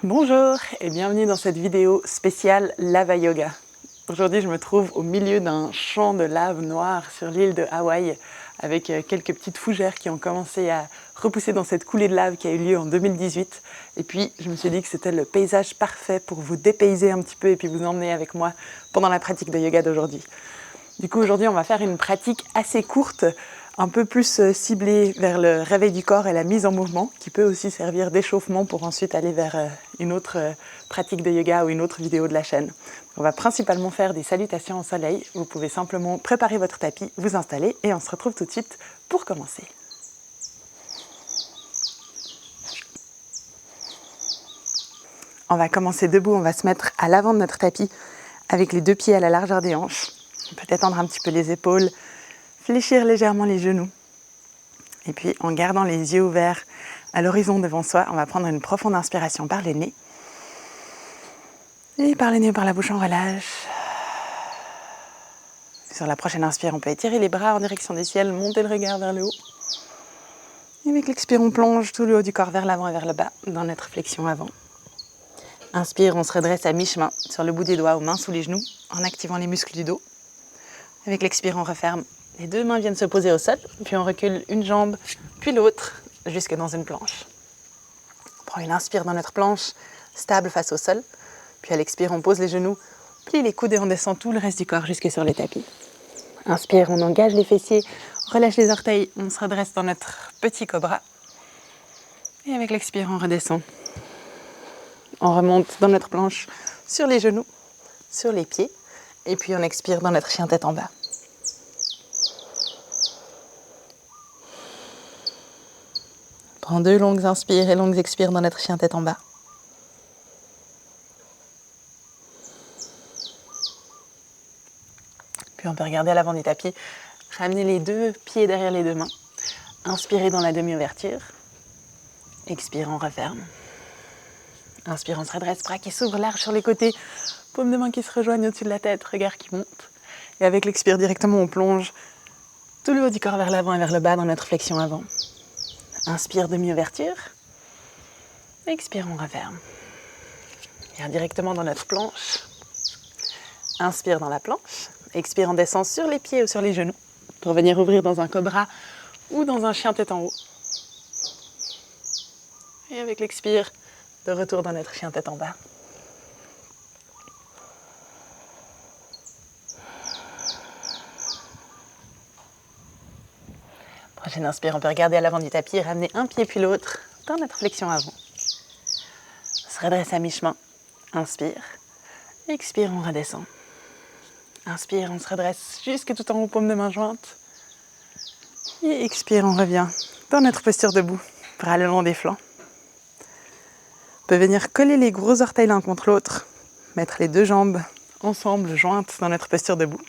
Bonjour et bienvenue dans cette vidéo spéciale Lava Yoga. Aujourd'hui je me trouve au milieu d'un champ de lave noire sur l'île de Hawaï avec quelques petites fougères qui ont commencé à repousser dans cette coulée de lave qui a eu lieu en 2018. Et puis je me suis dit que c'était le paysage parfait pour vous dépayser un petit peu et puis vous emmener avec moi pendant la pratique de yoga d'aujourd'hui. Du coup aujourd'hui on va faire une pratique assez courte, un peu plus ciblée vers le réveil du corps et la mise en mouvement, qui peut aussi servir d'échauffement pour ensuite aller vers une autre pratique de yoga ou une autre vidéo de la chaîne. On va principalement faire des salutations au soleil. Vous pouvez simplement préparer votre tapis, vous installer et on se retrouve tout de suite pour commencer. On va commencer debout, on va se mettre à l'avant de notre tapis avec les deux pieds à la largeur des hanches. On peut étendre un petit peu les épaules, fléchir légèrement les genoux. Et puis, en gardant les yeux ouverts à l'horizon devant soi, on va prendre une profonde inspiration par le nez. Et par le nez ou par la bouche, on relâche. Sur la prochaine inspire, on peut étirer les bras en direction du ciel, monter le regard vers le haut. Et avec l'expire, on plonge tout le haut du corps vers l'avant et vers le bas, dans notre flexion avant. Inspire, on se redresse à mi-chemin, sur le bout des doigts, aux mains sous les genoux, en activant les muscles du dos. Avec l'expire, on referme. Les deux mains viennent se poser au sol, puis on recule une jambe, puis l'autre, jusque dans une planche. On prend une inspire dans notre planche, stable face au sol. Puis à l'expire, on pose les genoux, plie les coudes et on descend tout le reste du corps jusque sur le tapis. Inspire, on engage les fessiers, relâche les orteils, on se redresse dans notre petit cobra. Et avec l'expire, on redescend. On remonte dans notre planche, sur les genoux, sur les pieds. Et puis on expire dans notre chien tête en bas. Prends 2 longues inspires et longues expires dans notre chien tête en bas. Puis on peut regarder à l'avant du tapis, ramener les 2 pieds derrière les 2 mains. Inspirez dans la demi-ouverture. Expire, on referme. Inspire, on se redresse, bras qui s'ouvrent large sur les côtés. Paumes de main qui se rejoignent au-dessus de la tête, regard qui monte. Et avec l'expire directement, on plonge tout le haut du corps vers l'avant et vers le bas dans notre flexion avant. Inspire, demi-ouverture. Expire, on referme. Viens directement dans notre planche. Inspire dans la planche. Expire, on descend sur les pieds ou sur les genoux pour venir ouvrir dans un cobra ou dans un chien tête en haut. Et avec l'expire, de retour dans notre chien tête en bas. Prochaine inspire, on peut regarder à l'avant du tapis et ramener un pied puis l'autre dans notre flexion avant. On se redresse à mi-chemin. Inspire. Expire, on redescend. Inspire, on se redresse jusque tout en haut, paume de main jointe. Et expire, on revient dans notre posture debout, bras le long des flancs. On peut venir coller les gros orteils l'un contre l'autre, mettre les 2 jambes ensemble, jointes dans notre posture debout.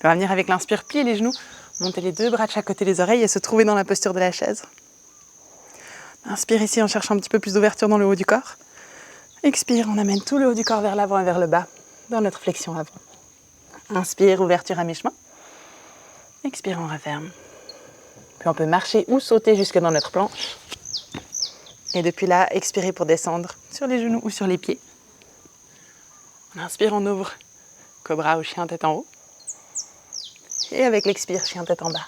On va venir avec l'inspire, plier les genoux, monter les 2 bras de chaque côté des oreilles et se trouver dans la posture de la chaise. Inspire ici en cherchant un petit peu plus d'ouverture dans le haut du corps. Expire, on amène tout le haut du corps vers l'avant et vers le bas, dans notre flexion avant. Inspire, ouverture à mi-chemin. Expire, on referme. Puis on peut marcher ou sauter jusque dans notre planche. Et depuis là, expirez pour descendre sur les genoux ou sur les pieds. On inspire, on ouvre. Cobra ou chien tête en haut. Et avec l'expire, chien tête en bas.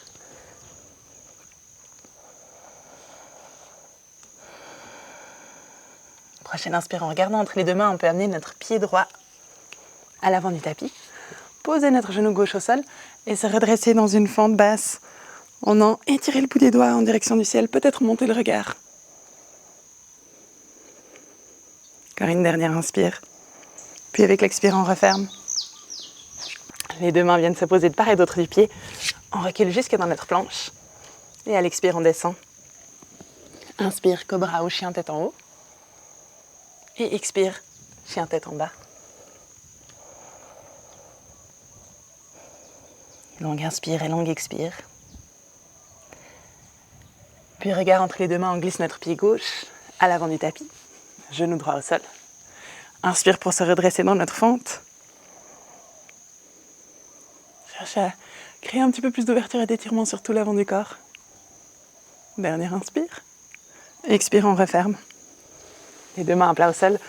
Prochaine inspire, en regardant entre les 2 mains, on peut amener notre pied droit à l'avant du tapis. Poser notre genou gauche au sol et se redresser dans une fente basse. On en étire le bout des doigts en direction du ciel, peut-être monter le regard. Encore une dernière inspire. Puis avec l'expire, on referme. Les 2 mains viennent se poser de part et d'autre du pied. On recule jusque dans notre planche. Et à l'expire, on descend. Inspire, cobra ou chien tête en haut. Et expire, chien tête en bas. Longue inspire et longue expire. Puis regard entre les 2 mains, on glisse notre pied gauche à l'avant du tapis. Genou droit au sol. Inspire pour se redresser dans notre fente. Cherche à créer un petit peu plus d'ouverture et d'étirement sur tout l'avant du corps. Dernière inspire. Expire, on referme. Les deux mains à plat au sol,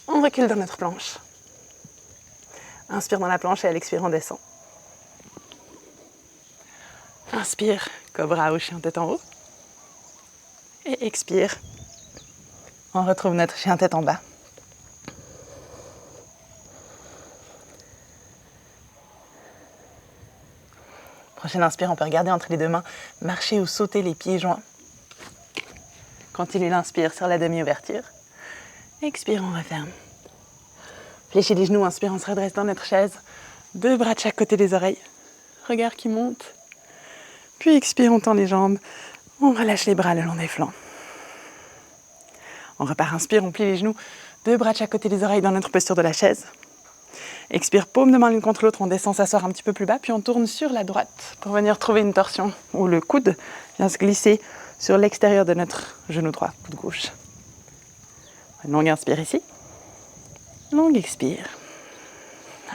on recule dans notre planche. Inspire dans la planche et à l'expire, on descend. Inspire, cobra ou chien tête en haut. Et expire, on retrouve notre chien tête en bas. Prochaine inspire, on peut regarder entre les deux mains, marcher ou sauter les pieds joints. Continue l'inspire sur la demi-ouverture. Expire, on referme. Fléchis les genoux, inspire, on se redresse dans notre chaise. Deux bras de chaque côté des oreilles. Regard qui monte. Puis expire, on tend les jambes. On relâche les bras le long des flancs. On repart, inspire, on plie les genoux. Deux bras de chaque côté des oreilles dans notre posture de la chaise. Expire, paume de main l'une contre l'autre, on descend s'asseoir un petit peu plus bas, puis on tourne sur la droite pour venir trouver une torsion où le coude vient se glisser sur l'extérieur de notre genou droit, coude gauche. Une longue inspire ici. Longue expire.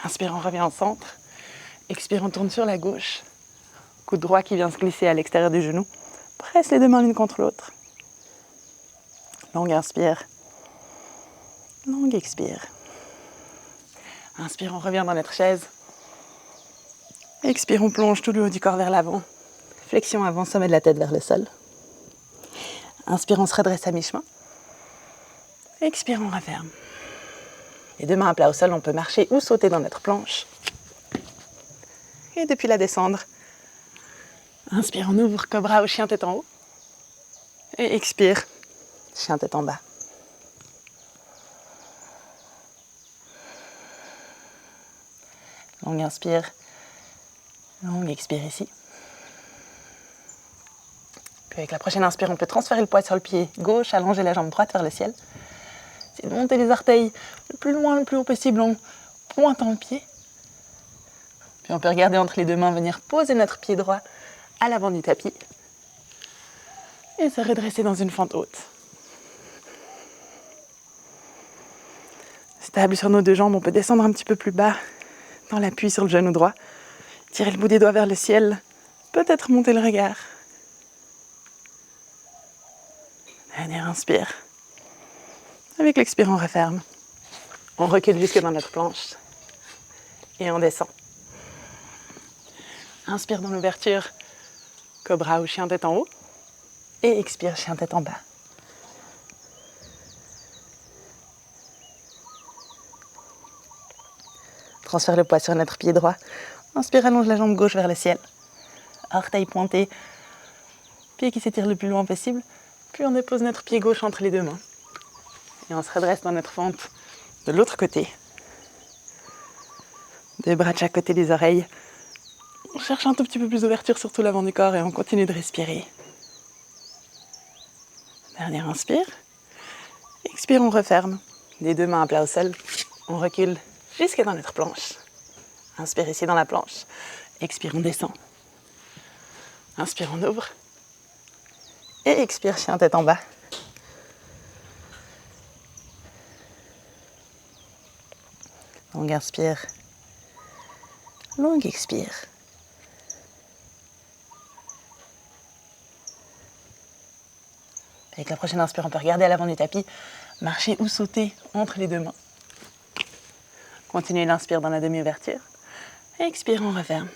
Inspire, on revient au centre. Expire, on tourne sur la gauche. Coude droit qui vient se glisser à l'extérieur du genou. Presse les deux mains l'une contre l'autre. Longue inspire. Longue expire. Inspire, on revient dans notre chaise. Expire, on plonge tout le haut du corps vers l'avant. Flexion avant, sommet de la tête vers le sol. Inspire, on se redresse à mi-chemin. Expire, on referme. Les deux mains à plat au sol, on peut marcher ou sauter dans notre planche. Et depuis la descendre, inspire, on ouvre, cobra ou chien tête en haut. Et expire, chien tête en bas. Longue inspire, longue expire ici. Puis avec la prochaine inspire, on peut transférer le poids sur le pied gauche, allonger la jambe droite vers le ciel. C'est de monter les orteils le plus loin, le plus haut possible en pointant le pied. Puis on peut regarder entre les deux mains, venir poser notre pied droit à l'avant du tapis. Et se redresser dans une fente haute. Stable sur nos deux jambes, on peut descendre un petit peu plus bas dans l'appui sur le genou droit. Tirer le bout des doigts vers le ciel. Peut-être monter le regard. Dernière inspire. Avec l'expire, on referme. On recule jusque dans notre planche. Et on descend. Inspire dans l'ouverture, cobra ou chien tête en haut. Et expire, chien tête en bas. Transfère le poids sur notre pied droit. Inspire, allonge la jambe gauche vers le ciel. Orteil pointé. Pied qui s'étire le plus loin possible. Puis on dépose notre pied gauche entre les deux mains. Et on se redresse dans notre fente de l'autre côté. Deux bras de chaque côté des oreilles. On cherche un tout petit peu plus d'ouverture sur tout l'avant du corps et on continue de respirer. Dernière inspire. Expire, on referme. Les deux mains à plat au sol. On recule jusque dans notre planche. Inspire ici dans la planche. Expire, on descend. Inspire, on ouvre. Et expire, chien tête en bas. Longue inspire. Longue expire. Avec la prochaine inspire, on peut regarder à l'avant du tapis, marcher ou sauter entre les deux mains. Continuez l'inspire dans la demi-ouverture. Expire, on referme.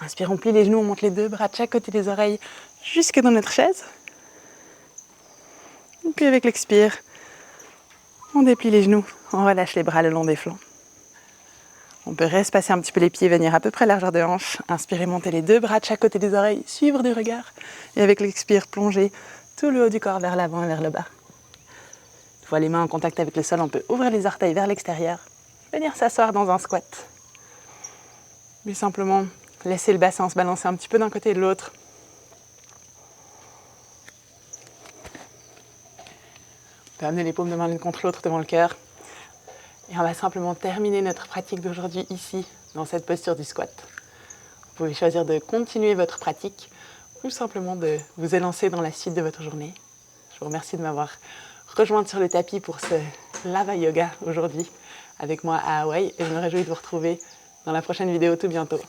Inspire, on plie les genoux, on monte les deux bras de chaque côté des oreilles jusque dans notre chaise. Et puis avec l'expire, on déplie les genoux, on relâche les bras le long des flancs. On peut espacer un petit peu les pieds, venir à peu près largeur de hanche. Inspirez, monter les deux bras de chaque côté des oreilles, suivre du regard. Et avec l'expire, plonger tout le haut du corps vers l'avant et vers le bas. Une fois les mains en contact avec le sol, on peut ouvrir les orteils vers l'extérieur. Venir s'asseoir dans un squat. Puis simplement laisser le bassin se balancer un petit peu d'un côté et de l'autre. On peut amener les paumes de main l'une contre l'autre devant le cœur. Et on va simplement terminer notre pratique d'aujourd'hui ici, dans cette posture du squat. Vous pouvez choisir de continuer votre pratique ou simplement de vous élancer dans la suite de votre journée. Je vous remercie de m'avoir rejointe sur le tapis pour ce Lava Yoga aujourd'hui avec moi à Hawaï et je me réjouis de vous retrouver dans la prochaine vidéo tout bientôt.